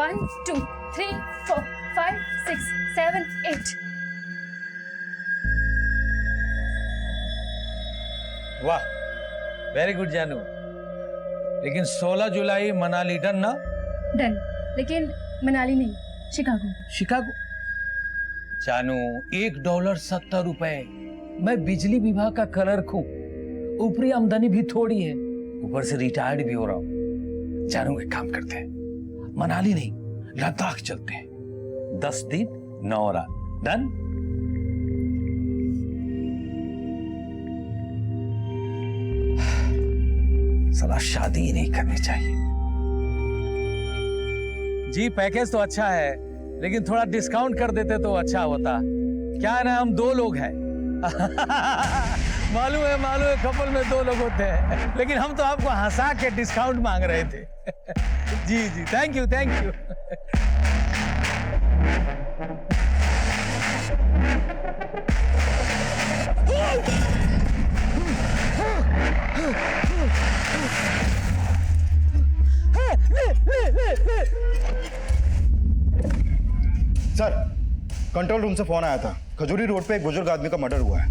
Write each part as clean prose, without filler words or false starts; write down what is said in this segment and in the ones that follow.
1 2 3 4 5 6 7 8 वाह, very good जानू। लेकिन 16 जुलाई मनाली डन ना? डन, लेकिन मनाली नहीं, शिकागो। शिकागो? जानू, $1.70। मैं बिजली विभाग का क्लर्क हूँ, ऊपरी आमदनी भी थोड़ी है, ऊपर से रिटायर्ड भी हो रहा हूँ। जानू, एक काम करते हैं, मनाली नहीं लद्दाख चलते हैं। 10 दिन 9 रात। डन? साला शादी ही नहीं करनी चाहिए। जी पैकेज तो अच्छा है, लेकिन थोड़ा डिस्काउंट कर देते तो अच्छा होता। क्या है ना, हम 2 लोग हैं। मालूम है कपल में 2 लोग होते हैं, लेकिन हम तो आपको हंसा के डिस्काउंट मांग रहे थे। जी जी, thank you thank you. Sir, control room से फोन आया था। खजूरी रोड पे एक बुजुर्ग आदमी का मर्डर हुआ है।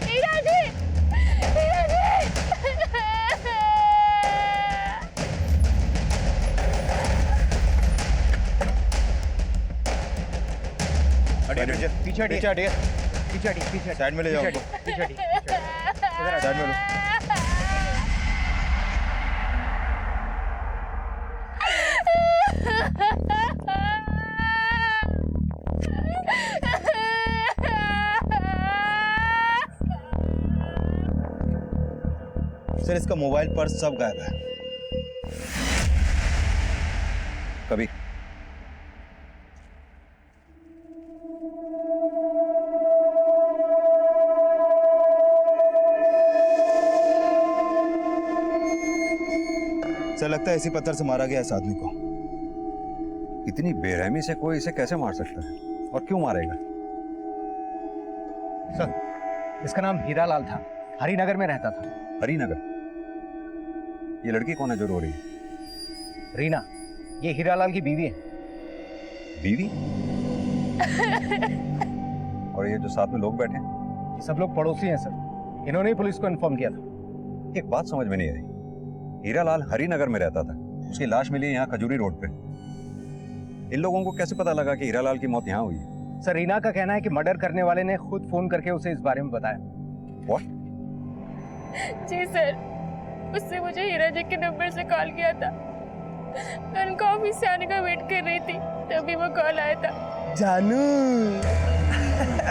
हीरा जी! हीरा जी! पीछे हटिए। साइड में ले जाओ उनको। साइड में लो। सर, इसका मोबाइल पर्स सब गायब है। कभी सर, लगता है इसी पत्थर से मारा गया इस आदमी को। इतनी बेरहमी से कोई इसे कैसे मार सकता है और क्यों मारेगा? सर, इसका नाम हीरा लाल था, हरिनगर में रहता था। हरिनगर? ये लड़की कौन है जो रो रही है? रीना, ये हीरा लाल की बीवी है। बीवी? और ये जो साथ में लोग बैठे हैं? ये सब लोग पड़ोसी हैं सर, इन्होंने ही पुलिस को इन्फॉर्म किया था। एक बात समझ में नहीं आई, हीरा लाल हरिनगर में रहता था, उसकी लाश मिली यहाँ खजूरी रोड पे। इन लोगों को कैसे पता लगा कि हीरा लाल की मौत यहाँ हुई है? सर, रीना का कहना है कि मर्डर करने वाले ने खुद फोन करके उसे इस बारे में बताया। What? जी सर, उससे मुझे हीरा जी के नंबर से कॉल किया था। मैं उनका ऑफिस से आने का वेट कर रही थी, तभी वो कॉल आया था। जानू,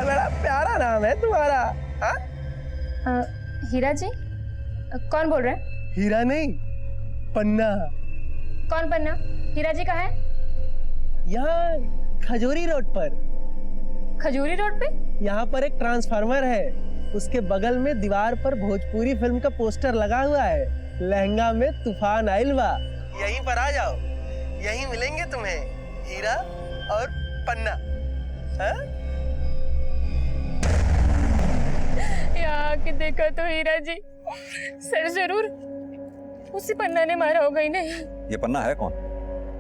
बड़ा प्यारा नाम है तुम्हारा। हाँ? हीरा जी? कौन बोल रहे हैं? हीरा नहीं, पन्ना। कौन पन्ना? हीरा जी कहाँ है? यहाँ खजूरी रोड पर। खजूरी रोड पे? यहाँ पर एक ट्रांसफार्मर है, उसके बगल में दीवार पर भोजपुरी फिल्म का पोस्टर लगा हुआ है, लहंगा में तूफान आइल बा। यहीं पर आ जाओ, यहीं मिलेंगे तुम्हें हीरा और पन्ना। हाँ? यहाँ आके देखा तो हीरा जी, सर जरूर उसी पन्ना ने मारा होगा ही नहीं। ये पन्ना है कौन?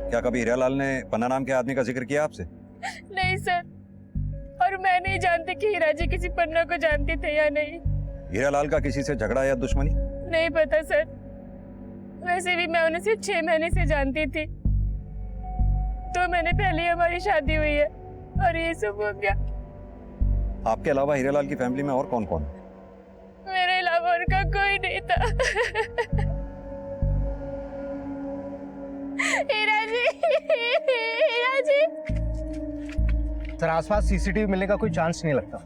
क्या कभी हीरा लाल ने पन्ना नाम के आदमी का जिक्र किया आपसे? नहीं सर, और मैं नहीं जानती कि हीरा जी किसी पन्ना को जानते थे या नहीं। हीरा लाल का किसी से झगड़ा या दुश्मनी? नहीं पता सर, वैसे भी मैं उन्हें सिर्फ 6 महीने से जानती थी। 2 महीने पहले ही हमारी शादी हुई है और ये सब हो गया। आपके अलावा हीरा लाल की फैमिली में और कौन कौन है? मेरे अलावा उनका कोई नहीं था। हीरा जी, हीरा जी। सर, आसपास सीसीटीवी मिलने का कोई चांस नहीं लगता।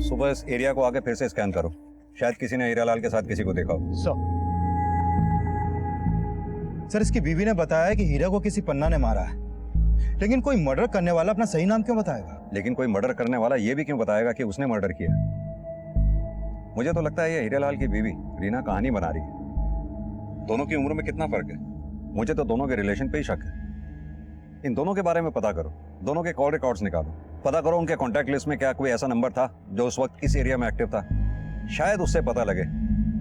सुबह इस एरिया को आके फिर से स्कैन करो, शायद किसी ने हीरा लाल के साथ किसी को देखा हो। सर, इसकी बीवी ने बताया है कि हीरा को किसी पन्ना ने मारा है, लेकिन कोई मर्डर करने वाला अपना सही नाम क्यों बताएगा? लेकिन कोई मर्डर करने वाला ये भी क्यों बताएगा कि उसने मर्डर किया? मुझे तो लगता है ये हीरा लाल की बीवी रीना कहानी बना रही है। दोनों की उम्र में कितना फर्क है? मुझे तो दोनों के रिलेशन पे ही शक है। इन दोनों के बारे में पता करो, दोनों के कॉल रिकॉर्ड्स निकालो, पता करो उनके कॉन्टैक्ट लिस्ट में क्या कोई ऐसा नंबर था जो उस वक्त इस एरिया में एक्टिव था। शायद उससे पता लगे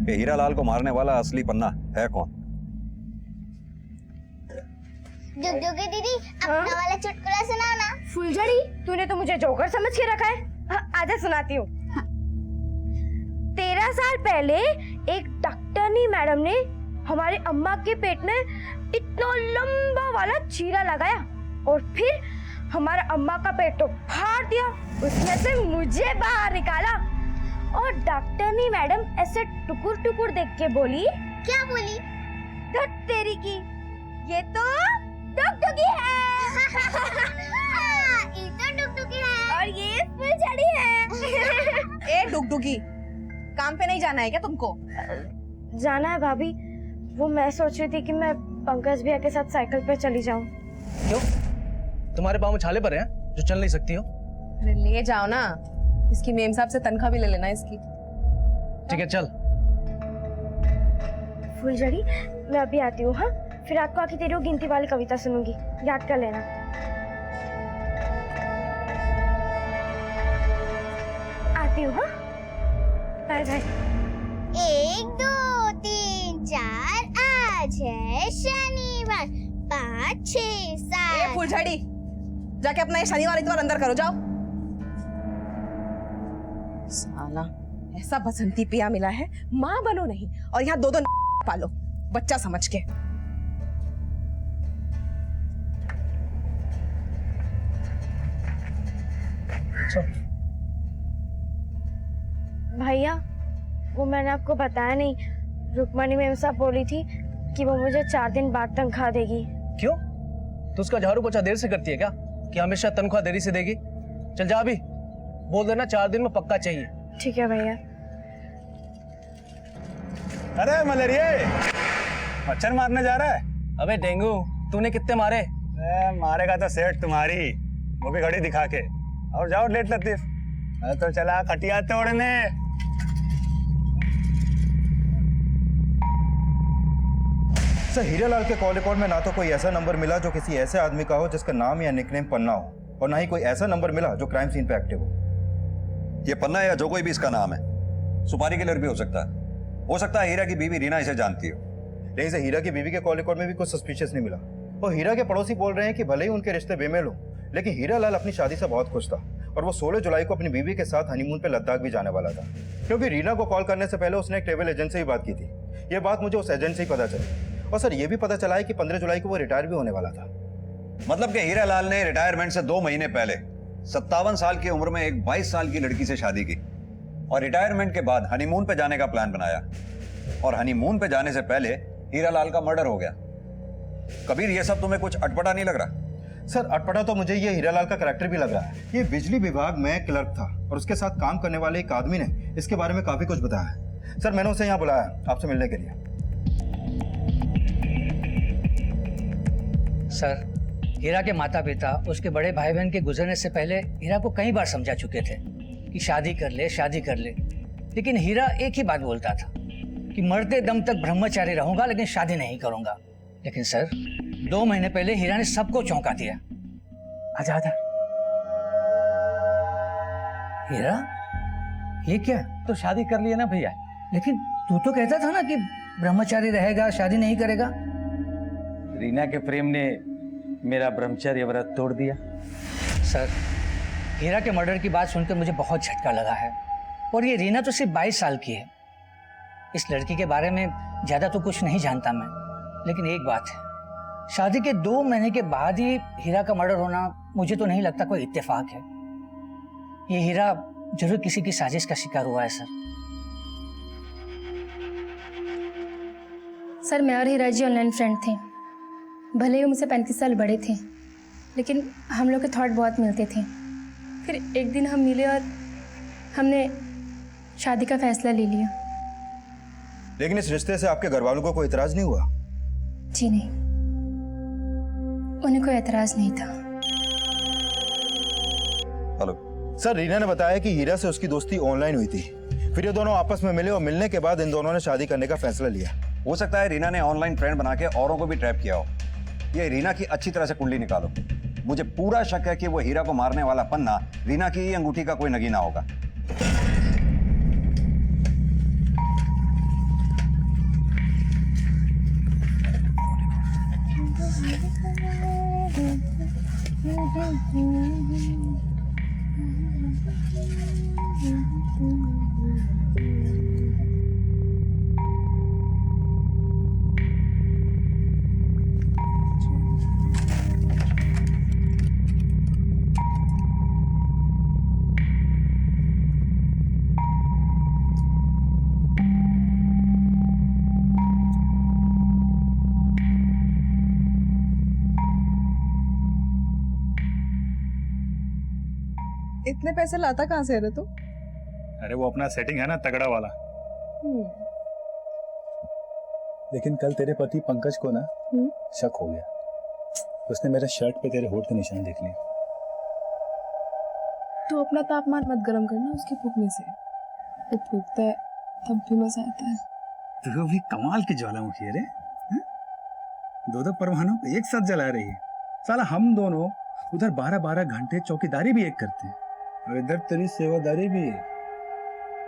कि हीरालाल को मारने वाला असली पन्ना है कौन। डुगडुगी दीदी अपना वाला चुटकुला सुनाओ ना। फुलझड़ी, तूने तो मुझे जोकर समझ के रखा है। आजा सुनाती हूँ। 13 साल पहले एक डॉक्टरनी मैडम ने हमारे अम्मा के पेट में इतना लंबा वाला चीरा लगाया और फिर हमारा अम्मा का पेट तो फाड़ दिया, उसमें से मुझे बाहर निकाला। और डॉक्टरनी मैडम ऐसे टुकुर टुकुर देख के बोली, क्या बोली? धत तेरी की, ये तो डुगडुगी है। ये तो डुगडुगी है और ये फुलझड़ी है। ए डुगडुगी, काम पे नहीं जाना है क्या तुमको? जाना है भाभी। वो मैं सोच रही थी कि मैं पंकज भैया के साथ साइकिल पे चली जाऊं। क्यों? तुम्हारे पाँव में छाले पड़े हैं जो चल नहीं सकती हो? अरे ले जाओ ना, इसकी मेम साहब से तनख्वाह भी ले लेना इसकी। ठीक है चल। फुलझड़ी, मैं अभी आती हूँ। हाँ, फिर रात को आके तेरी वो गिनती वाली कविता सुनूंगी, याद कर लेना। आती हूँ। हाँ, बाय बाय। 1 2 3 4 आज है शनिवार 5 6 ए 7। फुलझड़ी, जाके अपना ये शनिवार इतवार अंदर करो, जाओ। साला ऐसा बसंती पिया मिला है, माँ बनो नहीं और यहाँ 2 पालो बच्चा समझ के। भैया, वो मैंने आपको बताया नहीं, रुक्मणी मैम साहब बोली थी कि वो मुझे 4 दिन बाद तनख्वाह देगी। क्यों? तो उसका झाड़ू पोछा देर से करती है क्या कि हमेशा तनख्वाह देरी से देगी? चल जा अभी, बोल देना 4 दिन में पक्का चाहिए। ठीक है भैया। अरे मलेरिया, मच्छर मारने जा रहा है? अबे डेंगू, तूने कितने मारे? मारेगा तो सेठ तुम्हारी, वो भी घड़ी दिखा के। और जाओ लेट लतीफ, मैं तो चला खटिया तोड़ने। सर, हीरालाल के कॉल रिकॉर्ड में ना तो कोई ऐसा नंबर मिला जो किसी ऐसे आदमी का हो जिसका नाम या निकनेम पन्ना हो, और ना ही कोई ऐसा नंबर मिला जो क्राइम सीन पे एक्टिव हो। ये पन्ना या जो कोई भी इसका नाम है, सुपारी किलर भी हो सकता है। हो सकता है हीरा की बीवी रीना इसे जानती हो। लेकिन से हीरा की बीवी के कॉल रिकॉर्ड में भी कुछ सस्पिशियस नहीं मिला। और हीरा के पड़ोसी बोल रहे हैं कि भले ही उनके रिश्ते बेमेल हो, लेकिन हीरालाल अपनी शादी से बहुत खुश था और वो 16 जुलाई को अपनी बीवी के साथ हनीमून पे लद्दाख भी जाने वाला था। क्योंकि रीना को कॉल करने से पहले उसने एक ट्रैवल एजेंट से ही बात की थी। ये बात मुझे उस एजेंट से ही पता चली। और सर, ये भी पता चला है कि 15 जुलाई को वो रिटायर भी होने वाला था। मतलब कि हीरालाल ने रिटायरमेंट से 2 महीने पहले 57 साल की उम्र में एक 22 साल की लड़की से शादी की और रिटायरमेंट के बाद हनीमून पे जाने का प्लान बनाया। और हनीमून पे जाने से पहले हीरालाल का मर्डर हो गया। कबीर, ये सब तुम्हें कुछ अटपटा नहीं लग रहा? सर, अटपटा तो मुझे ये हीरालाल का कैरेक्टर भी लग रहा है। ये बिजली विभाग में क्लर्क था और उसके साथ काम करने वाले एक आदमी ने इसके बारे में काफी कुछ बताया है। सर, मैंने उसे यहाँ बुलाया आपसे मिलने के लिए। सर, हीरा के माता पिता उसके बड़े भाई बहन के गुजरने से पहले हीरा को कई बार समझा चुके थे कि शादी कर ले, शादी कर ले। लेकिन हीरा एक ही बात बोलता था कि मरते दम तक ब्रह्मचारी रहूंगा लेकिन शादी नहीं करूंगा। लेकिन सर, 2 महीने पहले हीरा ने सबको चौंका दिया। आजा आजा। हीरा, ये क्या? तो शादी कर लिया ना भैया। लेकिन तू तो कहता था ना कि ब्रह्मचारी रहेगा, शादी नहीं करेगा। रीना के प्रेम ने मेरा ब्रह्मचर्य व्रत तोड़ दिया। सर, हीरा के मर्डर की बात सुनकर मुझे बहुत झटका लगा है। और ये रीना तो सिर्फ 22 साल की है। इस लड़की के बारे में ज्यादा तो कुछ नहीं जानता मैं, लेकिन एक बात है, शादी के 2 महीने के बाद ही हीरा का मर्डर होना मुझे तो नहीं लगता कोई इत्तेफाक है। ये हीरा जरूर किसी की साजिश का शिकार हुआ है। सर, मैं और हीरा जी ऑनलाइन फ्रेंड थे। भले ही मुझसे 35 साल बड़े थे, लेकिन हम लोग के थॉट बहुत मिलते थे। फिर एक दिन हम मिले और हमने शादी का फैसला ले लिया। लेकिन इस रिश्ते से आपके घर वालों को कोई इतराज नहीं हुआ? जी नहीं, उन्हें कोई एतराज नहीं था। हेलो सर, रीना ने बताया कि हीरा से उसकी दोस्ती ऑनलाइन हुई थी। फिर ये दोनों आपस में मिले और मिलने के बाद इन दोनों ने शादी करने का फैसला लिया। हो सकता है रीना ने ऑनलाइन फ्रेंड बना के औरों को भी ट्रैप किया हो। ये रीना की अच्छी तरह से कुंडली निकालो। मुझे पूरा शक है कि वो हीरा को मारने वाला पन्ना रीना की ही अंगूठी का कोई नगीना होगा। इतने पैसे लाता कहाँ से है रे तू? अरे वो अपना सेटिंग है ना तगड़ा वाला। लेकिन कल तेरे पति पंकज को ना शक हो गया, उसने मेरे शर्ट पे तेरे होठ के निशान देख लिए। तू अपना तापमान मत गर्म करना उसके फूकने से, वो फूकता है तब भी मजा आता है। तो भी कमाल की ज्वालामुखी है रे, दो दो परमाणु एक साथ जला रही है। साला हम दोनों उधर 12-12 घंटे चौकीदारी भी एक करते हैं और इधर तेरी सेवादारी भी।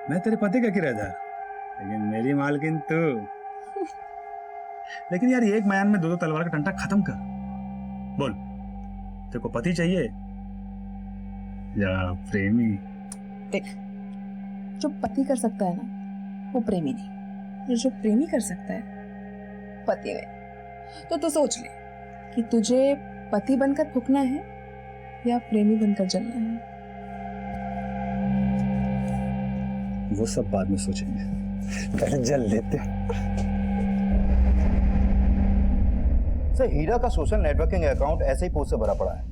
मैं तेरे पति का किराएदार, लेकिन मेरी मालकिन तू। लेकिन यार एक म्यान में दो तलवार का टंटा खत्म कर। बोल, तेरे को पति चाहिए या प्रेमी? देख, जो पति कर सकता है ना वो प्रेमी नहीं, और जो प्रेमी कर सकता है पति नहीं। तो तू सोच ले कि तुझे पति बनकर फूकना है या प्रेमी बनकर जलना है। वो सब बाद में सोचेंगे, पहले जल लेते हैं। सर, हीरा का सोशल नेटवर्किंग अकाउंट ऐसे ही पोस्ट से भरा पड़ा है।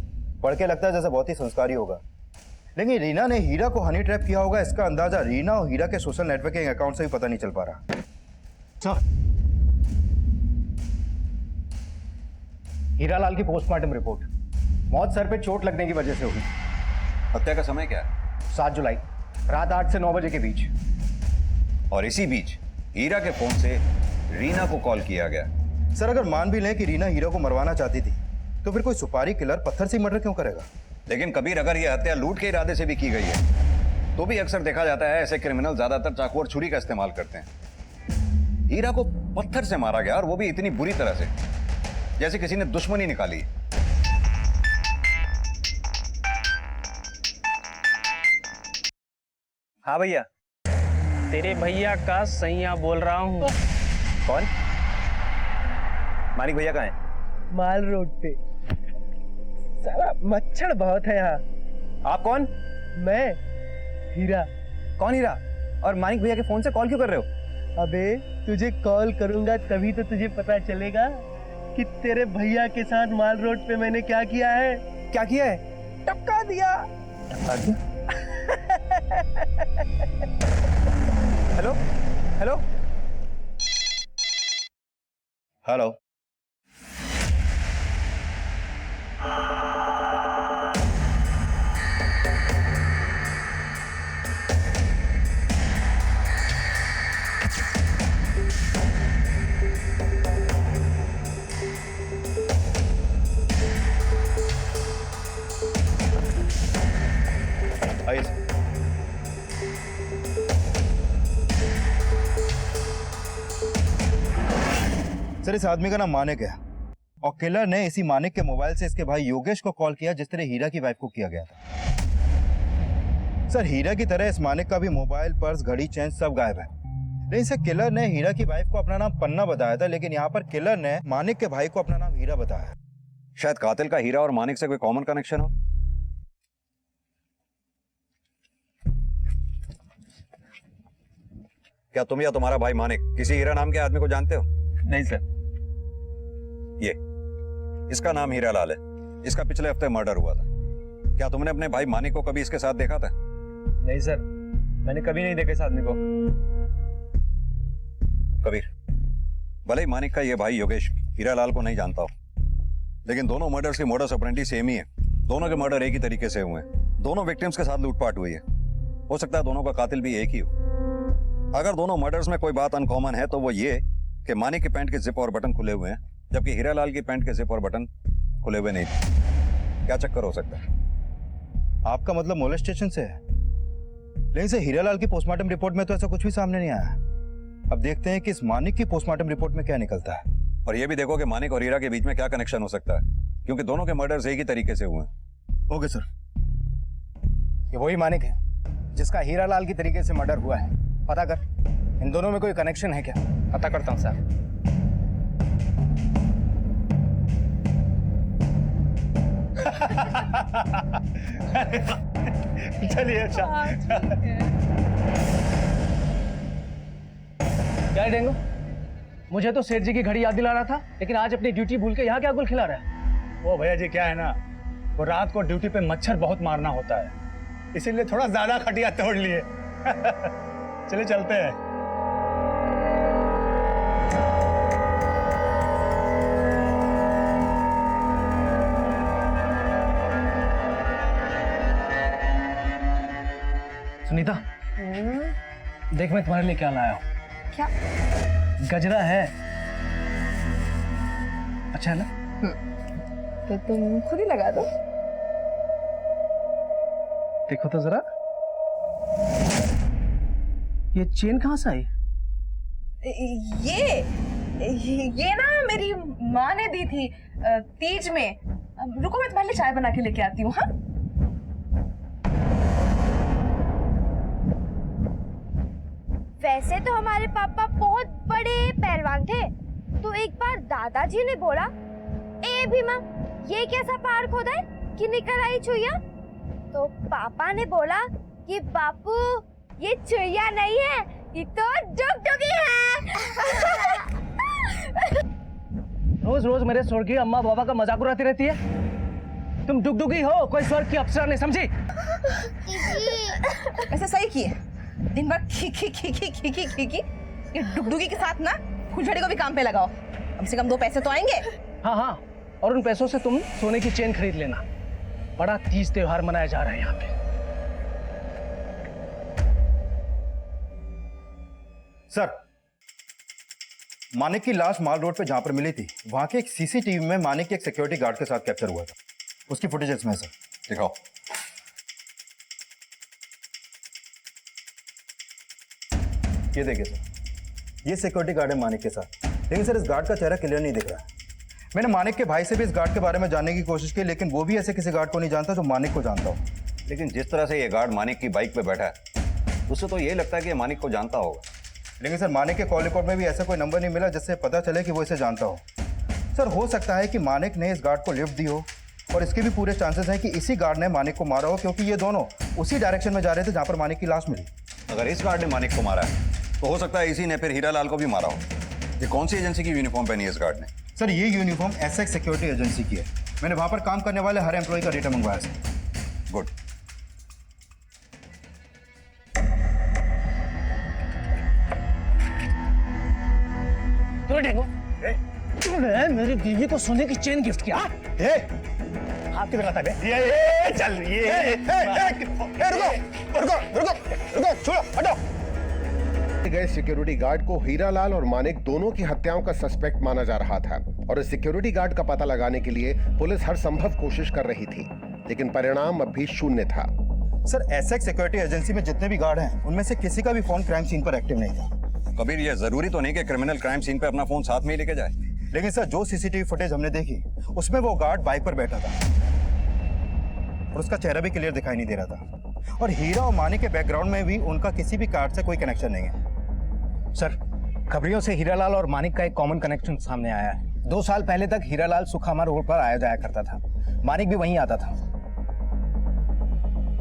पढ़ के लगता है जैसे बहुत ही संस्कारी होगा, लेकिन रीना ने हीरा को हनी ट्रैप किया होगा, इसका अंदाजा रीना और हीरा के सोशल नेटवर्किंग अकाउंट से भी पता नहीं चल पा रहा। सर, हीरालाल की पोस्टमार्टम रिपोर्ट, मौत सर पे चोट लगने की वजह से हुई। हत्या का समय क्या है? 7 जुलाई रात 8 से 9 बजे के बीच। और इसी बीच हीरा के फोन से रीना को कॉल किया गया। सर, अगर मान भी लें कि रीना हीरा को मरवाना चाहती थी, तो फिर कोई सुपारी किलर पत्थर से मर्डर क्यों करेगा? लेकिन कबीर, अगर यह हत्या लूट के इरादे से भी की गई है तो भी अक्सर देखा जाता है ऐसे क्रिमिनल ज्यादातर चाकू और छुरी का इस्तेमाल करते हैं। हीरा को पत्थर से मारा गया, और वो भी इतनी बुरी तरह से जैसे किसी ने दुश्मनी निकाली। हाँ भैया, तेरे भैया का सैया बोल रहा हूँ। कौन? मानिक भैया कहाँ है? माल रोड पे। साला मच्छर बहुत है यहाँ। आप कौन? मैं हीरा। कौन हीरा? और मानिक भैया के फोन से कॉल क्यों कर रहे हो? अबे तुझे कॉल करूंगा तभी तो तुझे पता चलेगा कि तेरे भैया के साथ माल रोड पे मैंने क्या किया है। क्या किया है? टपका दिया। टपका दिया? हेलो हेलो हेलो, आइए सर। सर, इस आदमी का नाम मानिक है, और किलर ने इसी मानिक के मोबाइल से इसके भाई योगेश को कॉल किया, जिस तरह हीरा की वाइफ को किया गया था। सर, हीरा की तरह इस मानिक का भी मोबाइल, पर्स, घड़ी, चेन सब गायब है। लेकिन सर, किलर ने हीरा की वाइफ को अपना नाम पन्ना बताया था, लेकिन यहाँ पर किलर ने मानिक के भाई को अपना नाम हीरा बताया। शायद कातिल का हीरा और मानिक से कोई कॉमन कनेक्शन हो। क्या तुम या तुम्हारा भाई मानिक किसी हीरा नाम के आदमी को जानते हो? नहीं सर। ये इसका नाम हीरालाल है, इसका पिछले हफ्ते मर्डर हुआ था। क्या तुमने अपने भाई मानिक को कभी इसके साथ देखा था? नहीं सर, मैंने कभी नहीं देखा इस आदमी को। कबीर, भले ही मानिक का ये भाई योगेश हीरालाल को नहीं जानता हो, लेकिन दोनों मर्डर्स की मोडस ऑपरेंडी सेम ही है। दोनों के मर्डर एक ही तरीके से हुए हैं, दोनों विक्टिम्स के साथ लूटपाट हुई है। हो सकता है दोनों का कातिल भी एक ही हो। अगर दोनों मर्डर्स में कोई बात अनकॉमन है तो वो ये कि मानिक की पैंट के जिप और बटन खुले हुए हैं, जबकि हीरालाल की पैंट के जिप और बटन खुले हुए नहीं थे। क्या चक्कर हो सकता है? आपका मतलब मोलेस्टेशन से है? लेकिन सर, हीरालाल की पोस्टमार्टम रिपोर्ट में तो ऐसा कुछ भी सामने नहीं आया। अब देखते हैं कि इस मानिक की पोस्टमार्टम रिपोर्ट में क्या निकलता है। और ये भी देखो कि मानिक और हीरा के बीच में क्या कनेक्शन हो सकता है, क्योंकि दोनों के मर्डर्स एक ही तरीके से हुए हैं। Okay sir. ये वही मानिक है जिसका हीरा लाल की तरीके से मर्डर हुआ है। पता कर, इन दोनों में कोई कनेक्शन है क्या? पता करता हूँ सर। चलिए अच्छा। क्या डेंगू, मुझे तो सेठ जी की घड़ी याद दिला रहा था, लेकिन आज अपनी ड्यूटी भूल के यहाँ क्या गुल खिला रहा है? वो भैया जी क्या है ना, वो रात को ड्यूटी पे मच्छर बहुत मारना होता है, इसीलिए थोड़ा ज्यादा खटिया तोड़ लिए। चलिए चलते हैं। सुनीता, देख मैं तुम्हारे लिए क्या लाया हूँ। क्या? गजरा है, अच्छा है ना? तो तुम खुद ही लगा दो। देखो तो जरा, ये चेन कहाँ से आई? ये ना मेरी माँ ने दी थी तीज में। रुको मैं तुम्हारे लिए चाय बना के लेके आती हूँ। हाँ, वैसे तो हमारे पापा बहुत बड़े पहलवान थे, तो एक बार दादाजी ने बोला, ए भीमा, ये कैसा पहाड़ खोदा है कि निकल आई चुईया? तो पापा ने बोला कि बापू ये चुईया नहीं है, ये तो डुगडुगी है। रोज रोज मेरे स्वर्गीय अम्मा बाबा का मजाक उड़ाती रहती है। तुम डुगडुगी हो, कोई स्वर्ग की अप्सरा नहीं, समझी? ऐसा सही किए, दिन भर खी खी खी खी खी खी खी खी। ये डुगडुगी के साथ ना फुलझड़ी को भी काम पे लगाओ, कम से कम 2 पैसे तो आएंगे। हाँ हाँ, और उन पैसों से तुम सोने की चेन खरीद लेना। बड़ा तीज त्योहार मनाया जा रहा है यहाँ पे। सर, मानिक की लाश माल रोड पे जहां पर मिली थी, वहां के एक सीसीटीवी में मानिक के एक सिक्योरिटी गार्ड के साथ कैप्चर हुआ था। उसकी फुटेज इसमें है सर। दिखाओ। ये देखिए सर, ये सिक्योरिटी गार्ड है मानिक के साथ, लेकिन सर इस गार्ड का चेहरा क्लियर नहीं दिख रहा है। मैंने मानिक के भाई से भी इस गार्ड के बारे में जानने की कोशिश की, लेकिन वो भी ऐसे किसी गार्ड को नहीं जानता जो मानिक को जानता हो। लेकिन जिस तरह से ये गार्ड मानिक की बाइक पे बैठा है, उससे तो ये लगता है कि ये मानिक को जानता होगा। लेकिन सर मानिक के कॉल रिकॉर्ड में भी ऐसा कोई नंबर नहीं मिला जिससे पता चले कि वो इसे जानता हो। सर हो सकता है कि मानिक ने इस गार्ड को लिफ्ट दी हो, और इसके भी पूरे चांसेस हैं कि इसी गार्ड ने मानिक को मारा हो, क्योंकि ये दोनों उसी डायरेक्शन में जा रहे थे जहां पर मानिक की लाश मिली। अगर इस गार्ड ने मानिक को मारा है तो हो सकता है इसी ने फिर हीरा लाल को भी मारा हो। ये कौन सी एजेंसी की यूनिफॉर्म पहनी है इस गार्ड ने? सर ये यूनिफॉर्म एसएक्स सिक्योरिटी एजेंसी की है। मैंने वहां पर काम करने वाले हर एम्प्लॉय का डेटा मंगवाया सर। गुड। तूने मेरी बीवी को सोने की चेन गिफ्ट किया? हाथ की लगाता है ये चल ये रुको, छोड़ो, हटो। गए सिक्योरिटी गार्ड को हीरा लाल और मानिक दोनों की हत्याओं का सस्पेक्ट माना जा रहा था, और इस सिक्योरिटी गार्ड का पता लगाने के लिए पुलिस हर संभव कोशिश कर रही थी, लेकिन परिणाम अब भी शून्य था। सर एसएक्स सिक्योरिटी एजेंसी में जितने भी गार्ड हैं, उनमें से किसी का भी फोन क्राइम सीन पर एक्टिव नहीं था। कबीर, ये जरूरी तो नहीं कि क्रिमिनल क्राइम सीन पे अपना फोन साथ में ही लेके जाए। लेकिन सर जो सीसीटीवी फुटेज हमने देखी, उसमें वो गार्ड बाइक पर बैठा था और उसका चेहरा भी क्लियर दिखाई नहीं दे रहा था, और हीरा और मानिक के बैकग्राउंड में भी उनका किसी भी कार्ड से कोई कनेक्शन नहीं है। सर खबरियों से हीरालाल और मानिक का एक कॉमन कनेक्शन सामने आया है। 2 साल पहले तक हीरालाल सुखामा रोड पर आया जाया करता था, मानिक भी वहीं आता था।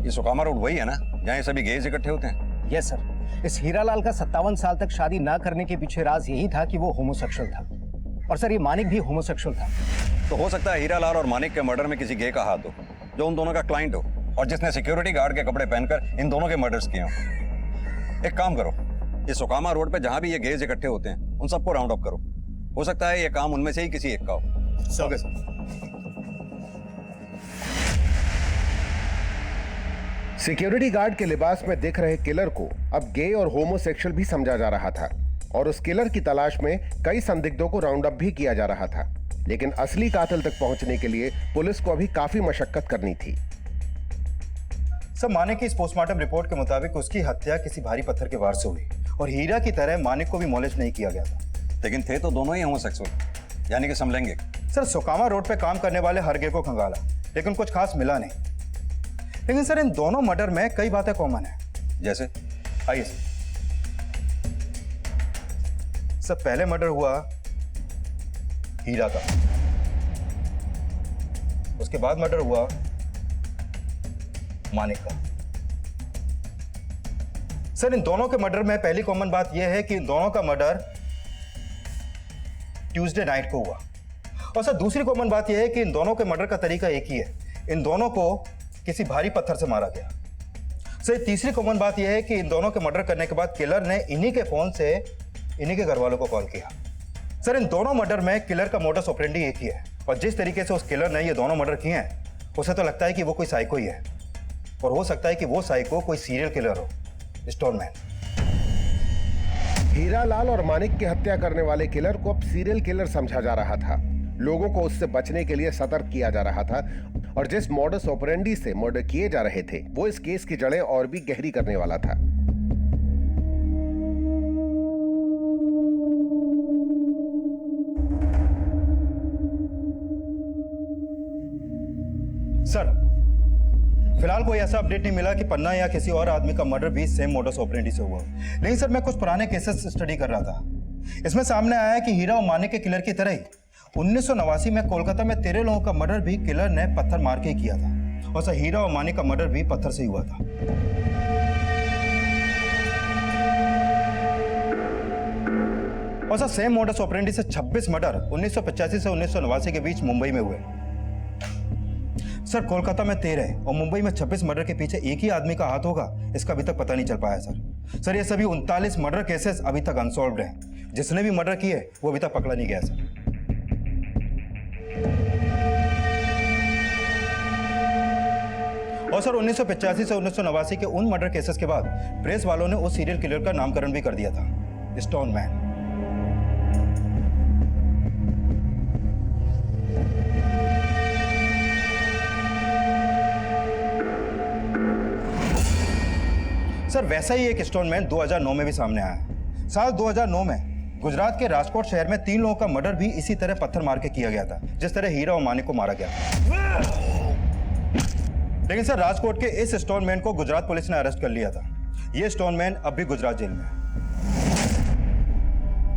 ये सुकामा रोड वही है ना जहाँ ये सभी गेज इकट्ठे होते हैं? Yes sir. इस हीरालाल का 57 साल तक शादी ना करने के पीछे राज यही था कि वो होमोसेक्सुअल था, और सर ये मानिक भी होमोसेक्सुअल था। तो हो सकता है हीरा लाल और मानिक के मर्डर में किसी गे का हाथ हो, जो उन दोनों का क्लाइंट हो और जिसने सिक्योरिटी गार्ड के कपड़े पहनकर इन दोनों के मर्डर्स किए हों। एक काम करो, ये सुकामा रोड पे जहां भी ये गेज इकट्ठे होते हैं उन सबको राउंड अप करो। हो सकता है ये काम उनमें से ही किसी एक का हो। Okay sir. सिक्योरिटी गार्ड के लिबास में दिख रहे किलर को अब गे और होमोसेक्सुअल भी समझा जा रहा था, और उस किलर की तलाश में कई संदिग्धों को राउंड अप भी किया जा रहा था, लेकिन असली कातिल तक पहुंचने के लिए पुलिस को अभी काफी मशक्कत करनी थी। सर मानिक की इस पोस्टमार्टम रिपोर्ट के मुताबिक उसकी हत्या किसी भारी पत्थर के वार से हुई, और हीरा की तरह मानिक को भी मॉलेज नहीं किया गया था। लेकिन थे तो दोनों ही होमोसेक्सुअल, यानी कि समलैंगिक। सर सुकामा रोड पे काम करने वाले हर गे को खंगाला, लेकिन कुछ खास मिला नहीं। लेकिन सर इन दोनों मर्डर में कई बातें कॉमन है। जैसे? आइए सर, पहले मर्डर हुआ हीरा का, उसके बाद मर्डर हुआ मानिक का। सर इन दोनों के मर्डर में पहली कॉमन बात यह है कि इन दोनों का मर्डर ट्यूसडे नाइट को हुआ। और सर दूसरी कॉमन बात यह है कि इन दोनों के मर्डर का तरीका एक ही है, इन दोनों को किसी भारी पत्थर से मारा गया। सर तीसरी कॉमन बात यह है कि इन दोनों के मर्डर करने के बाद किलर ने इन्हीं के फोन से इन्हीं के घर वालों को कॉल किया। सर इन दोनों मर्डर में किलर का मोडस ऑपरेंडी एक ही है, और जिस तरीके से उस किलर ने ये दोनों मर्डर किए हैं उसे तो लगता है कि वो कोई साइको ही है, और हो सकता है कि वो साइको कोई सीरियल किलर हो, स्टोनमैन। हीरालाल और मानिक की हत्या करने वाले किलर को अब सीरियल किलर समझा जा रहा था। लोगों को उससे बचने के लिए सतर्क किया जा रहा था, और जिस मॉडस ऑपरेंडी से मर्डर किए जा रहे थे वो इस केस की जड़ें और भी गहरी करने वाला था। सर फिलहाल कोई ऐसा अपडेट नहीं मिला कि पन्ना या किसी और आदमी का मर्डर भी सेम मोडस ऑपरेंडी से हुआ। लेकिन सर मैं कुछ पुराने केसेस स्टडी कर रहा था, इसमें सामने आया कि हीरा और मानिक के किलर की तरह ही 1989 में कोलकाता में 13 लोगों का मर्डर भी किलर ने पत्थर मार के ही किया था, और सर हीरा और मानिक का मर्डर भी पत्थर से ही हुआ था। और सर सेम मोडस ऑपरेंडी से 26 मर्डर 1985 से 1989 के बीच मुंबई में हुए। सर कोलकाता में 13 और मुंबई में 26 मर्डर के पीछे एक ही आदमी का हाथ होगा, इसका अभी तक पता नहीं चल पाया सर। ये सभी 39 मर्डर केसेस अभी तक अनसॉल्व्ड हैं। जिसने भी मर्डर किए वो अभी तक पकड़ा नहीं गया सर। और सर 1985 से 1989 के उन मर्डर केसेस के बाद प्रेस वालों ने उस सीरियल किलर का नामकरण भी कर दिया था, स्टोनमैन। सर वैसा ही एक स्टोनमैन 2009 में भी सामने आया। साल 2009 में गुजरात के राजकोट शहर में 3 लोगों का मर्डर भी इसी तरह पत्थर मार के किया गया था, जिस तरह हीरा और मानिक को मारा गया। लेकिन सर राजकोट के इस स्टोनमैन को गुजरात पुलिस ने अरेस्ट कर लिया था। यह स्टोनमैन अब भी गुजरात जेल में है।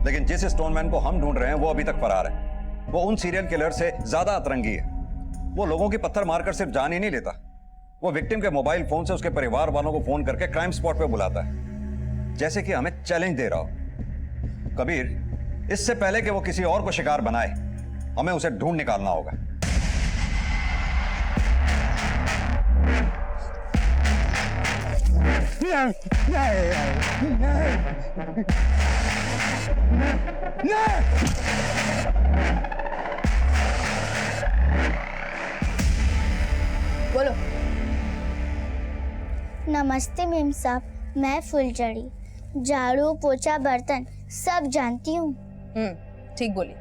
लेकिन जिस स्टोनमैन को हम ढूंढ रहे हैं वो अभी तक फरार है। वो उन सीरियल किलर से ज्यादा अतरंगी है। वो लोगों की पत्थर मारकर सिर्फ जान ही नहीं लेता, वो विक्टिम के मोबाइल फोन से उसके परिवार वालों को फोन करके क्राइम स्पॉट पे बुलाता है, जैसे कि हमें चैलेंज दे रहा हो। कबीर, इससे पहले कि वो किसी और को शिकार बनाए, हमें उसे ढूंढ निकालना होगा। बोलो। नमस्ते मेम साहब, मैं फुलझड़ी, झाड़ू पोछा बर्तन सब जानती हूँ। ठीक बोली।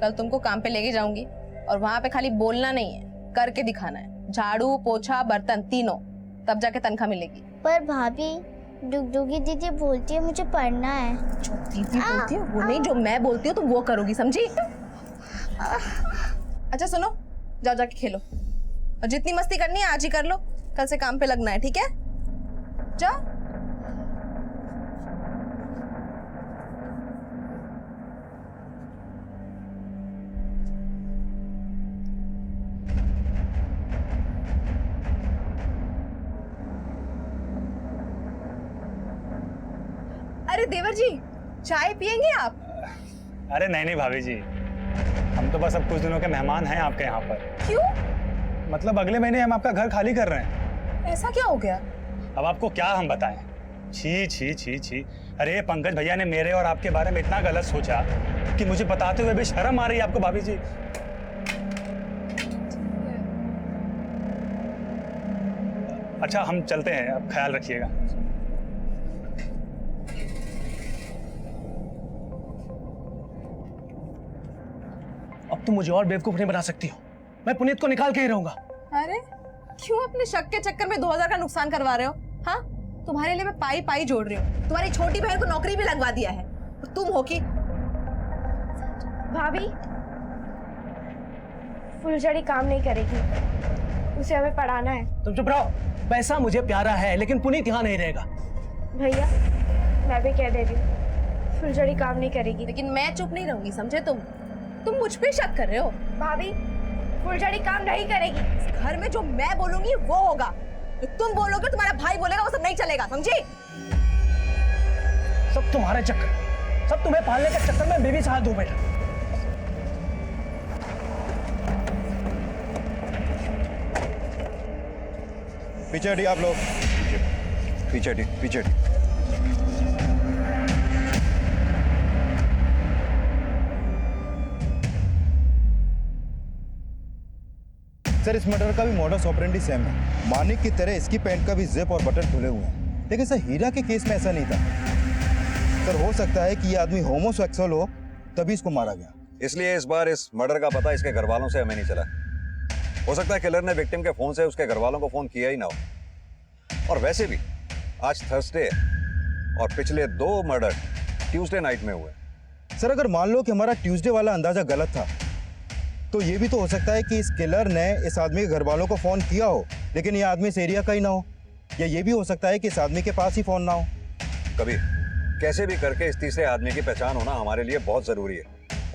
कल तुमको काम पे लेके जाऊंगी और वहाँ पे खाली बोलना नहीं है, करके दिखाना है। झाड़ू पोछा बर्तन तीनों, तब जाके तनख्वाह मिलेगी। पर भाभी डुगडुगी दीदी बोलती है मुझे पढ़ना है। जो दीदी बोलती है वो नहीं, जो मैं बोलती हूँ तो वो करोगी, समझी? अच्छा सुनो, जाओ जाके खेलो, और जितनी मस्ती करनी है आज ही कर लो, कल से काम पे लगना है, ठीक है? जाओ। अरे देवर जी, चाय पियेंगे आप? अरे नहीं भाभी जी, हम तो बस अब कुछ दिनों के मेहमान हैं आपके यहाँ पर। क्यों? मतलब अगले महीने हम आपका घर खाली कर रहे हैं। ऐसा क्या हो गया? अब आपको क्या हम बताएं? छी छी छी छी। अरे पंकज भैया ने मेरे और आपके बारे में इतना गलत सोचा कि मुझे बताते हुए भी शर्म आ रही है आपको भाभी जी। अच्छा हम चलते हैं, अब ख्याल रखिएगा। अब तुम मुझे और बेवकूफ नहीं बना सकती हो, मैं पुनीत को निकाल के ही रहूंगा। अरे क्यों अपने शक के चक्कर में 2000 का नुकसान करवा रहे हो? हाँ, तुम्हारे लिए मैं पाई पाई जोड़ रही हूँ। तुम्हारी छोटी बहन को नौकरी भी लगवा दिया है, और तुम हो कि भाभी फुलझड़ी काम नहीं करेगी, उसे हमें पढ़ाना है। तुम चुप रहो। पैसा मुझे प्यारा है, लेकिन पुनीत यहाँ नहीं रहेगा। भैया मैं भी कह दे रही हूँ, फुलझड़ी काम नहीं करेगी। लेकिन मैं चुप नहीं रहूंगी, समझे तुम मुझ पे शक कर रहे हो। भाभी फुलझड़ी काम नहीं करेगी। घर में जो मैं बोलूंगी वो होगा, जो तुम बोलोगे तुम्हारा भाई बोलेगा वो सब नहीं चलेगा, समझी? सब तुम्हारे चक्कर, सब तुम्हें पालने के चक्कर में बेबी साथ दो बेटा। पीछे हटिए आप लोग, पीछे हटिए, पीछे हटिए। सर इस मर्डर का भी मॉडस ऑपरेंडी सेम है। मानिक की तरह इसकी पैंट का भी जिप और बटन खुले हुए हैं, लेकिन सर हीरा के केस में ऐसा नहीं था। सर हो सकता है कि ये आदमी होमोसेक्सुअल हो, तभी इसको मारा गया। इसलिए इस बार इस मर्डर का पता इसके घर वालों से हमें नहीं चला। हो सकता है किलर ने विक्टिम के फोन से उसके घर वालों को फोन किया ही ना हो। और वैसे भी आज थर्सडे है और पिछले 2 मर्डर ट्यूसडे नाइट में हुए। सर अगर मान लो कि हमारा ट्यूसडे वाला अंदाजा गलत था, तो ये भी तो हो सकता है कि इस किलर ने इस आदमी के घर वालों को फोन किया हो, लेकिन ये आदमी इस एरिया का ही ना हो। या ये भी हो सकता है कि इस आदमी के पास ही फोन ना हो। कभी कैसे भी करके इस तीसरे आदमी की पहचान होना हमारे लिए बहुत जरूरी है।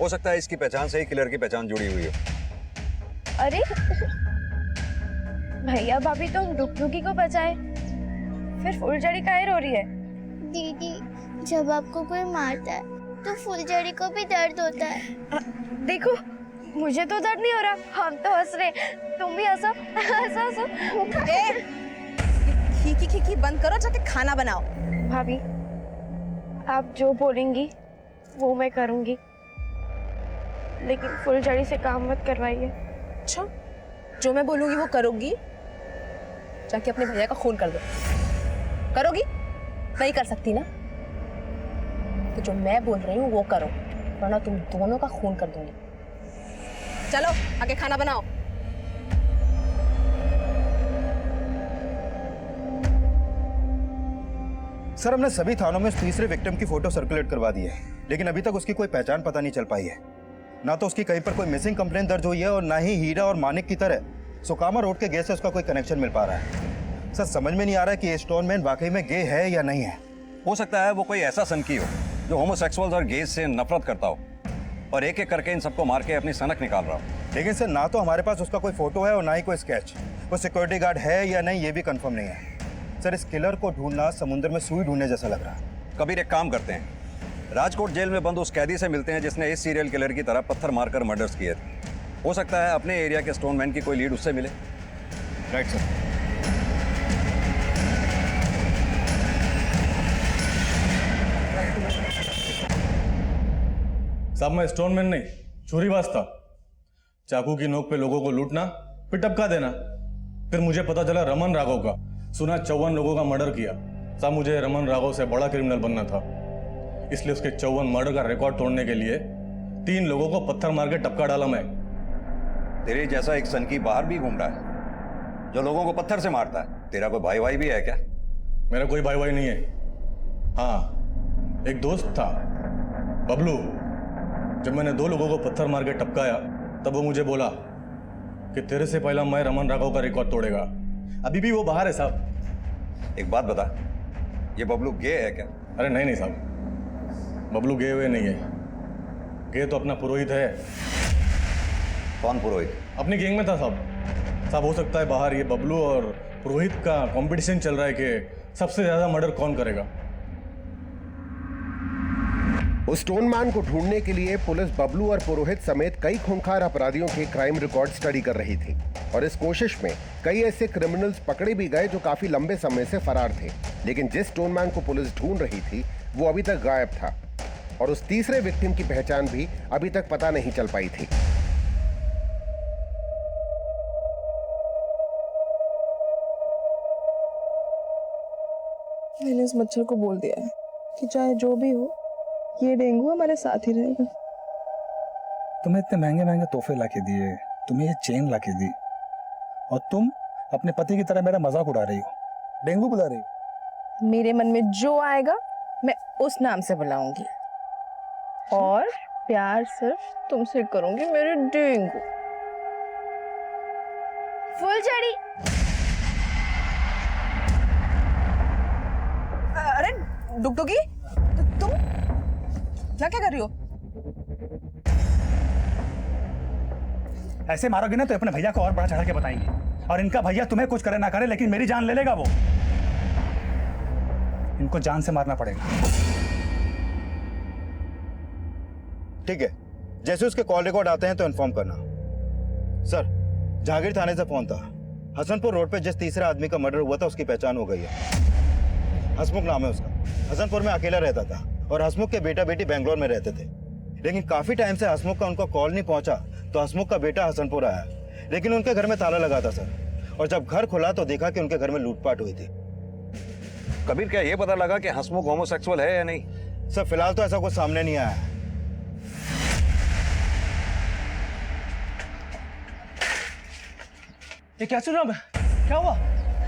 हो सकता है इसकी पहचान से ही किलर की पहचान जुड़ी हुई हो। अरे भैया भाभी तो डुगडुगी को बचाए, फिर फुलझड़ी काहे रो रही है? दीदी जब आपको कोई मारता है तो फुलझड़ी को भी दर्द होता है। देखो मुझे तो दर्द नहीं हो रहा, हम तो हंस रहे, तुम भी हंसो हंसो हंसो। खी बंद करो, जाके खाना बनाओ। भाभी आप जो बोलेंगी वो मैं करूंगी, लेकिन फुलझड़ी से काम मत करवाइए। अच्छा, जो मैं बोलूंगी वो करोगी? जाके अपने भैया का खून कर दो। करोगी? नहीं कर सकती ना, तो जो मैं बोल रही हूँ वो करो, वरना तुम दोनों का खून कर दूंगी। चलो आगे खाना बनाओ। सर हमने सभी थानों में उस तीसरे विक्टिम की फोटो सर्कुलेट करवा दी है, लेकिन अभी तक उसकी कोई पहचान पता नहीं चल पाई है। ना तो उसकी कहीं पर कोई मिसिंग कंप्लेंट दर्ज हुई है और ना ही हीरा और मानिक की तरह सुकामा रोड के गे से उसका कोई कनेक्शन मिल पा रहा है। सर समझ में नहीं आ रहा है कि ये स्टोनमैन वाकई में गे है या नहीं है। हो सकता है वो कोई ऐसा सनकी हो जो होमोसेक्सुअल्स और गेज से नफरत करता हो और एक एक करके इन सबको मार के अपनी सनक निकाल रहा हो। लेकिन सर ना तो हमारे पास उसका कोई फोटो है और ना ही कोई स्केच। वो सिक्योरिटी गार्ड है या नहीं ये भी कंफर्म नहीं है। सर इस किलर को ढूंढना समुद्र में सुई ढूंढने जैसा लग रहा है। कबीर एक काम करते हैं, राजकोट जेल में बंद उस कैदी से मिलते हैं जिसने इस सीरियल किलर की तरह पत्थर मारकर मर्डर्स किए थे। हो सकता है अपने एरिया के स्टोनमैन की कोई लीड उससे मिले। Right sir. साहब मैं स्टोनमैन नहीं, चोरीबाज था। चाकू की नोक पे लोगों को लूटना, फिर टपका देना। फिर मुझे पता चला रमन राघव का, सुना 54 लोगों का मर्डर किया। साहब मुझे रमन राघव से बड़ा क्रिमिनल बनना था, इसलिए उसके 54 मर्डर का रिकॉर्ड तोड़ने के लिए 3 लोगों को पत्थर मार के टपका डाला मैं। तेरे जैसा एक सनकी बाहर भी घूम रहा है जो लोगों को पत्थर से मारता है। तेरा कोई भाई भाई भी है क्या? मेरा कोई भाई भाई नहीं है। हाँ एक दोस्त था बबलू। जब मैंने 2 लोगों को पत्थर मार के टपकाया तब वो मुझे बोला कि तेरे से पहला मैं रमन राघव का रिकॉर्ड तोड़ेगा। अभी भी वो बाहर है साहब। एक बात बता, ये बबलू गे है क्या? अरे नहीं साहब, बबलू गे हुए नहीं है। गे तो अपना पुरोहित है। कौन पुरोहित? अपनी गैंग में था साहब। हो सकता है बाहर ये बबलू और पुरोहित का कंपटीशन चल रहा है कि सबसे ज्यादा मर्डर कौन करेगा। उस स्टोनमैन को ढूंढने के लिए पुलिस बबलू और पुरोहित समेत कई खूंखार अपराधियों के क्राइम रिकॉर्ड स्टडी कर रही थी और इस कोशिश में कई ऐसे क्रिमिनल्स पकड़े भी गए जो काफी लंबे समय से फरार थे। लेकिन जिस स्टोनमैन को पुलिस ढूंढ रही थी वो अभी तक गायब था और उस तीसरे विक्टिम की पहचान भी अभी तक पता नहीं चल पाई थी। मैंने उस मच्छर को बोल दिया है कि चाहे जो भी हो ये डेंगू हमारे साथ ही रहेगा। तुम्हें इतने महंगे महंगे तोहफे लाके दिए, तुम्हें ये चेन लाके दी और तुम अपने पति की तरह मेरा मजाक उड़ा रही हो, डेंगू बुला रही हो। मेरे मन में जो आएगा मैं उस नाम से बुलाऊंगी और प्यार सिर्फ तुमसे करूंगी मेरे डेंगू। फुलझड़ी डुगडुगी तुम क्या क्या कर रही हो? ऐसे मारोगे ना तो अपने भैया को और बड़ा चढ़ा के बताएंगे, और इनका भैया तुम्हें कुछ करे ना करे लेकिन मेरी जान ले लेगा वो। इनको जान से मारना पड़ेगा। ठीक है, जैसे उसके कॉल रिकॉर्ड आते हैं तो इन्फॉर्म करना। सर, जहांगीर थाने से फोन था। हसनपुर रोड पे जिस तीसरे आदमी का मर्डर हुआ था उसकी पहचान हो गई है। हसमुख नाम है उसका। हसनपुर में अकेला रहता था और हसमुख के बेटा बेटी बेंगलोर में रहते थे। लेकिन काफी टाइम से हसमुख का उनको कॉल नहीं पहुंचा तो हसमुख का बेटा हसनपुर आया, लेकिन उनके घर में ताला लगा था सर। और जब घर खुला तो देखा कि उनके घर में लूटपाट हुई थी। कबीर, क्या ये पता लगा कि हसमुख होमोसेक्सुअल है या नहीं? सर, फिलहाल तो ऐसा कुछ सामने नहीं आया है। ये क्या सुन रहा हूं मैं? क्या हुआ?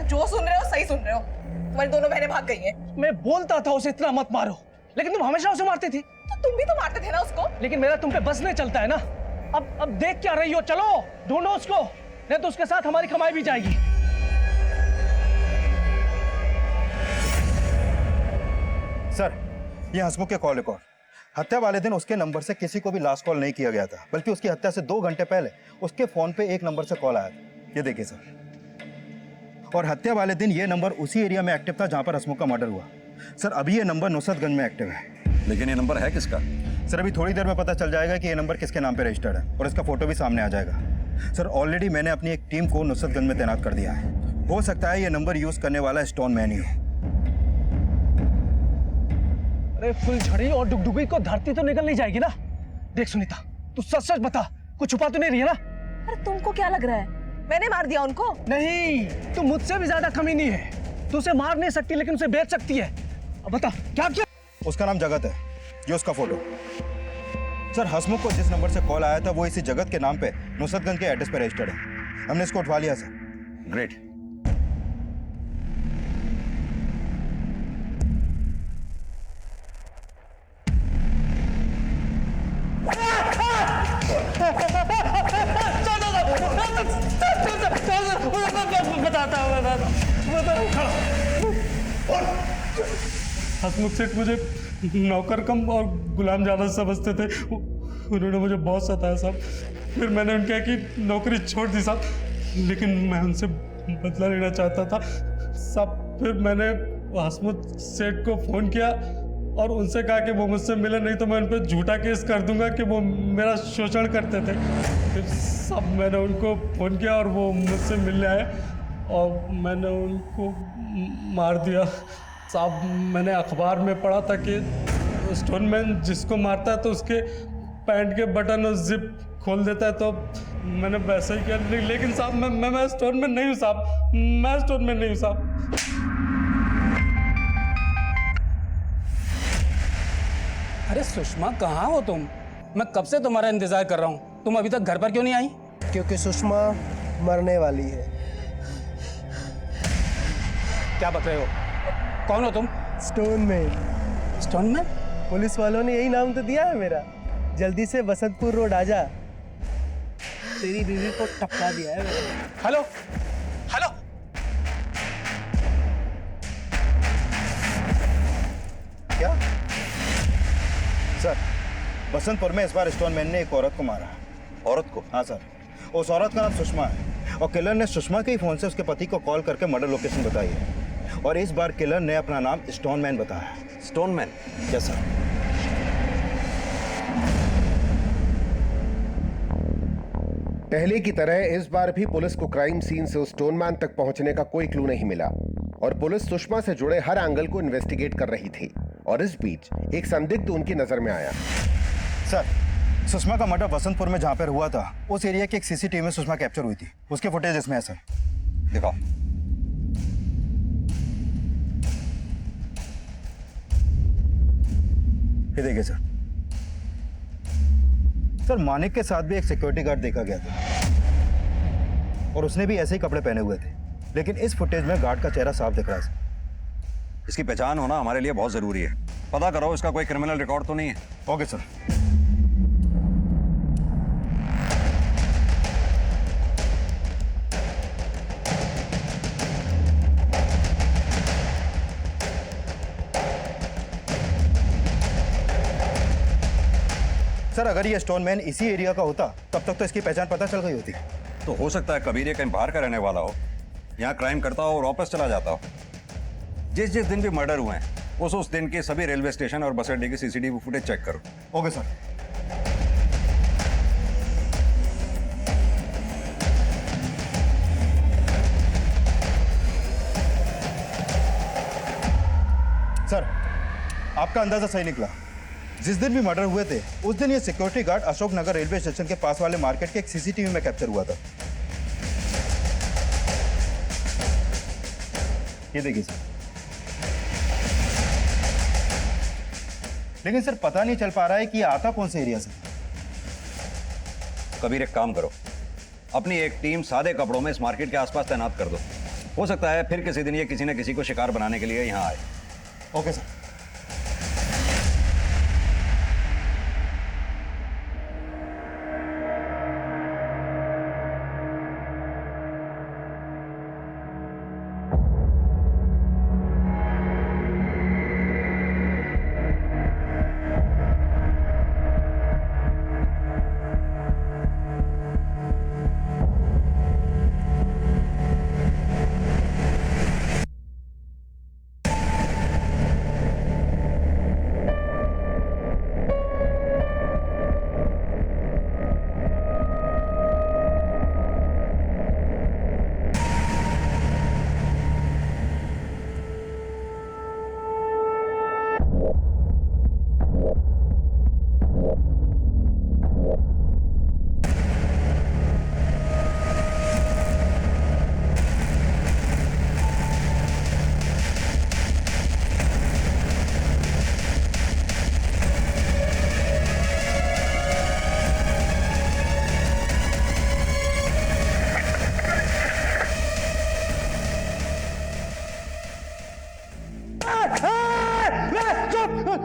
जो सुन रहे हो सही सुन रहे हो। तुम्हारी दोनों बहनें भाग गई हैं। मैं बोलता था उसे इतना मत मारो, लेकिन तुम हमेशा उसे मारती थी। तो तुम भी तो मारते थे ना उसको। लेकिन मेरा तुम पे बस नहीं चलता है ना। अब देख क्या रही हो, चलो ढूंढो उसको, नहीं तो उसके साथ हमारी कमाई भी जाएगी। सर, ये हसमुख के कॉल रिकॉर्ड। हत्या वाले दिन उसके नंबर से किसी को भी लास्ट कॉल नहीं किया गया था, बल्कि उसकी हत्या से 2 घंटे पहले उसके फोन पे एक नंबर से कॉल आया था। ये देखिए सर। और हत्या वाले दिन ये नंबर उसी एरिया में एक्टिव था जहां पर हसमुख का मर्डर हुआ। सर, अभी ये नंबर नुसरतगंज में एक्टिव है। लेकिन ये नंबर है किसका? सर, अभी थोड़ी देर में पता चल जाएगा कि ये नंबर किसके नाम पे रजिस्टर्ड है और इसका फोटो भी सामने आ जाएगा। सर, ऑलरेडी मैंने अपनी एक टीम को नुसरतगंज में तैनात कर दिया है। हो सकता है ये नंबर यूज करने वाला स्टोन मैन ही हो। अरे फुलझड़ी और डुगडुगी को धरती तो निकल नहीं जाएगी ना। देख सुनीता, तू सच सच बता, कुछ छुपा तो नहीं रही है ना? अरे तुमको क्या लग रहा है मैंने मार दिया उनको? नहीं, तू मुझसे भी ज्यादा कमी नहीं है। तू उसे मार नहीं सकती लेकिन उसे बेच सकती है। अब बता क्या किया? उसका नाम जगत है, ये उसका फोटो। सर, हसमुख को जिस नंबर से कॉल आया था वो इसी जगत के नाम पे नुसरतगंज के एड्रेस पे रजिस्टर्ड है। हमने इसको उठवा लिया सर। ग्रेट। हसमुख सेठ मुझे नौकर कम और गुलाम ज्यादा समझते थे। उन्होंने मुझे बहुत सताया साहब। फिर मैंने उनके कि नौकरी छोड़ दी साहब, लेकिन मैं उनसे बदला लेना चाहता था साहब। फिर मैंने हसमुख सेठ को फ़ोन किया और उनसे कहा कि वो मुझसे मिले, नहीं तो मैं उन पर झूठा केस कर दूंगा कि वो मेरा शोषण करते थे। फिर सब मैंने उनको फ़ोन किया और वो मुझसे मिलने आए और मैंने उनको मार दिया साहब। मैंने अखबार में पढ़ा था कि स्टोनमैन जिसको मारता है तो उसके पैंट के बटन और जिप खोल देता है, तो मैंने वैसा ही किया। लेकिन साहब मैं स्टोनमैन नहीं हूँ साहब, मैं स्टोनमैन नहीं हूँ साहब। अरे सुषमा, कहाँ हो तुम? मैं कब से तुम्हारा इंतजार कर रहा हूँ। तुम अभी तक घर पर क्यों नहीं आई? क्योंकि सुषमा मरने वाली है। क्या बक रहे हो? कौन हो तुम? स्टोनमैन। स्टोनमैन? पुलिस वालों ने यही नाम तो दिया है मेरा। जल्दी से बसंतपुर रोड आ जा, तेरी बीवी को टपका दिया है मैंने। हेलो हेलो, क्या? सर, बसंतपुर में इस बार स्टोनमैन ने एक औरत को मारा। औरत को? हाँ सर, उस औरत का नाम सुषमा है और किलर ने सुषमा के ही फोन से उसके पति को कॉल करके मर्डर लोकेशन बताई है। और इस बार किलर ने अपना नाम स्टोनमैन बताया है। स्टोनमैन? Yes sir. पहले की तरह इस बार भी पुलिस को क्राइम सीन से उस स्टोनमैन तक पहुंचने का कोई क्लू नहीं मिला और पुलिस सुषमा से जुड़े हर एंगल को इन्वेस्टिगेट कर रही थी। और इस बीच एक संदिग्ध उनकी नजर में आया। सर, सुषमा का मर्डर बसंतपुर में जहां पर हुआ था उस एरिया की एक सीसीटीवी में सुषमा कैप्चर हुई थी। उसके फुटेज इसमें है सर। दिखाओ। ये देखिए सर। सर, मानिक के साथ भी एक सिक्योरिटी गार्ड देखा गया था और उसने भी ऐसे ही कपड़े पहने हुए थे, लेकिन इस फुटेज में गार्ड का चेहरा साफ दिख रहा है। इसकी पहचान होना हमारे लिए बहुत जरूरी है। पता करो इसका कोई क्रिमिनल रिकॉर्ड तो नहीं है। Okay sir. सर अगर ये स्टोनमैन इसी एरिया का होता तब तक तो इसकी पहचान पता चल गई होती। तो हो सकता है कबीर ये कहीं बाहर का रहने वाला हो, यहाँ क्राइम करता हो और वापस चला जाता हो। जिस जिस दिन भी मर्डर हुए हैं उस दिन के सभी रेलवे स्टेशन और बस अड्डे की सीसीटीवी फुटेज चेक करो। Okay sir. सर आपका अंदाजा सही निकला। जिस दिन भी मर्डर हुए थे उस दिन ये security guard Ashok Nagar railway station के पास वाले मार्केट के एक सीसीटीवी में कैप्चर हुआ था। ये देखिए सर। लेकिन सर पता नहीं चल पा रहा है कि ये आता कौन से एरिया से। कबीर एक काम करो, अपनी एक टीम सादे कपड़ों में इस मार्केट के आसपास तैनात कर दो। हो सकता है फिर किसी दिन ये किसी न किसी को शिकार बनाने के लिए यहाँ आए। Okay sir.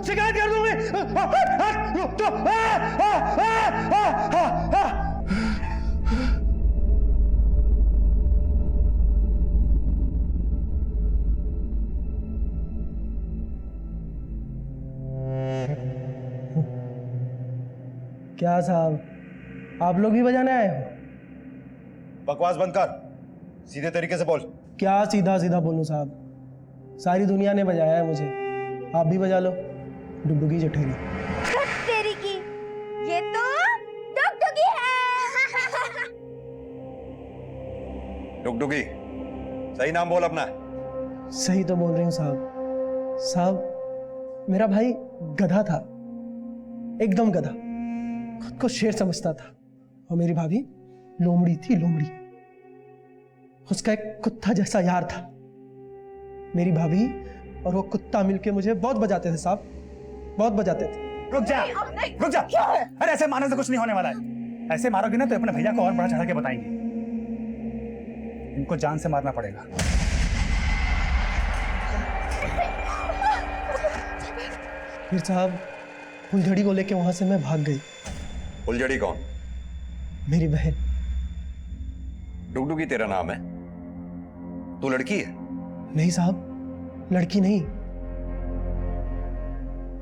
शिकायत कर दूंगी। क्या साहब आप लोग भी बजाने आए हो? बकवास बंद कर, सीधे तरीके से बोल। क्या सीधा सीधा बोलूं साहब, सारी दुनिया ने बजाया है मुझे, आप भी बजा लो। डुगडुगी जठेरी। तेरी की, ये तो डुगडुगी है। डुगडुगी, सही नाम बोल अपना। सही तो बोल रही हूँ साहब। साहब मेरा भाई गधा था, एकदम गधा, खुद को शेर समझता था। और मेरी भाभी लोमड़ी थी, लोमड़ी। उसका एक कुत्ता जैसा यार था। मेरी भाभी और वो कुत्ता मिलके मुझे बहुत बजाते थे साहब, बहुत बजाते थे। रुक जा, रुक जा। अरे ऐसे मारने से कुछ नहीं होने वाला है। ऐसे मारोगे ना तो अपने भैया को और बड़ा चढ़ा के बताएंगे। इनको जान से मारना पड़ेगा। फिर साहब फुलझड़ी को लेके वहां से मैं भाग गई। फुलझड़ी कौन? मेरी बहन। डुगडुगी तेरा नाम है? तू लड़की है? नहीं साहब, लड़की नहीं,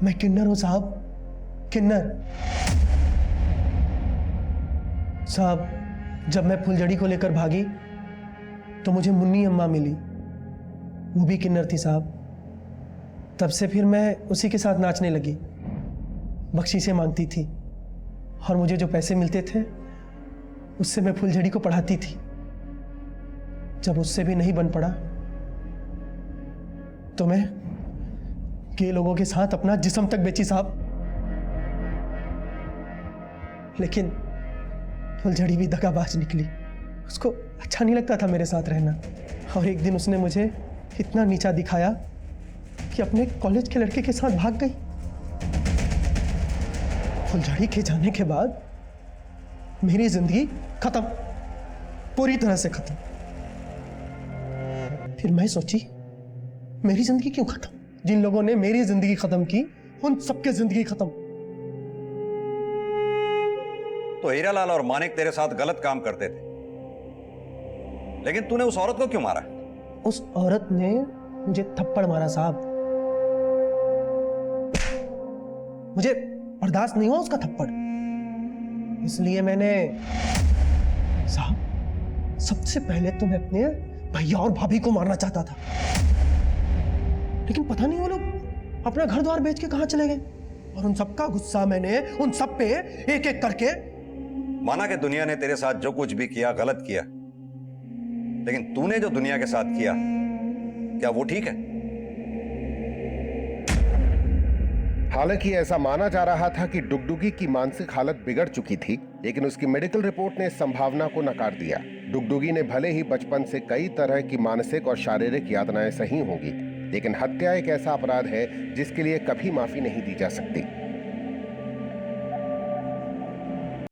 मैं किन्नर हूं साहब, किन्नर। साहब जब मैं फुलझड़ी को लेकर भागी तो मुझे मुन्नी अम्मा मिली, वो भी किन्नर थी साहब। तब से फिर मैं उसी के साथ नाचने लगी, बख्शीशें मांगती थी और मुझे जो पैसे मिलते थे उससे मैं फुलझड़ी को पढ़ाती थी। जब उससे भी नहीं बन पड़ा तो मैं के लोगों के साथ अपना जिस्म तक बेची साहब। लेकिन फुलझड़ी भी दगाबाज निकली, उसको अच्छा नहीं लगता था मेरे साथ रहना। और एक दिन उसने मुझे इतना नीचा दिखाया कि अपने कॉलेज के लड़के के साथ भाग गई। फुलझड़ी के जाने के बाद मेरी जिंदगी खत्म, पूरी तरह से खत्म। फिर मैं सोची मेरी जिंदगी क्यों खत्म? जिन लोगों ने मेरी जिंदगी खत्म की उन सबकी जिंदगी खत्म। तो हीरालाल और मानिक तेरे साथ गलत काम करते थे, लेकिन तूने उस औरत को क्यों मारा? उस औरत ने मुझे थप्पड़ मारा साहब, मुझे बर्दाश्त नहीं हुआ उसका थप्पड़। इसलिए मैंने साहब सबसे पहले तो मैं अपने भैया और भाभी को मारना चाहता था, लेकिन पता नहीं वो लोग अपना घर द्वार बेच के कहां चले गए, और उन सबका गुस्सा मैंने उन सब पे एक एक करके। माना कि दुनिया ने तेरे साथ जो कुछ भी किया गलत किया, लेकिन तूने जो दुनिया के साथ किया, क्या वो ठीक है? हालांकि ऐसा माना जा रहा था कि डुगडुगी की मानसिक हालत बिगड़ चुकी थी, लेकिन उसकी मेडिकल रिपोर्ट ने इस संभावना को नकार दिया। डुगडुगी ने भले ही बचपन से कई तरह की मानसिक और शारीरिक यातनाएं सही होंगी, लेकिन हत्या एक ऐसा अपराध है जिसके लिए कभी माफी नहीं दी जा सकती।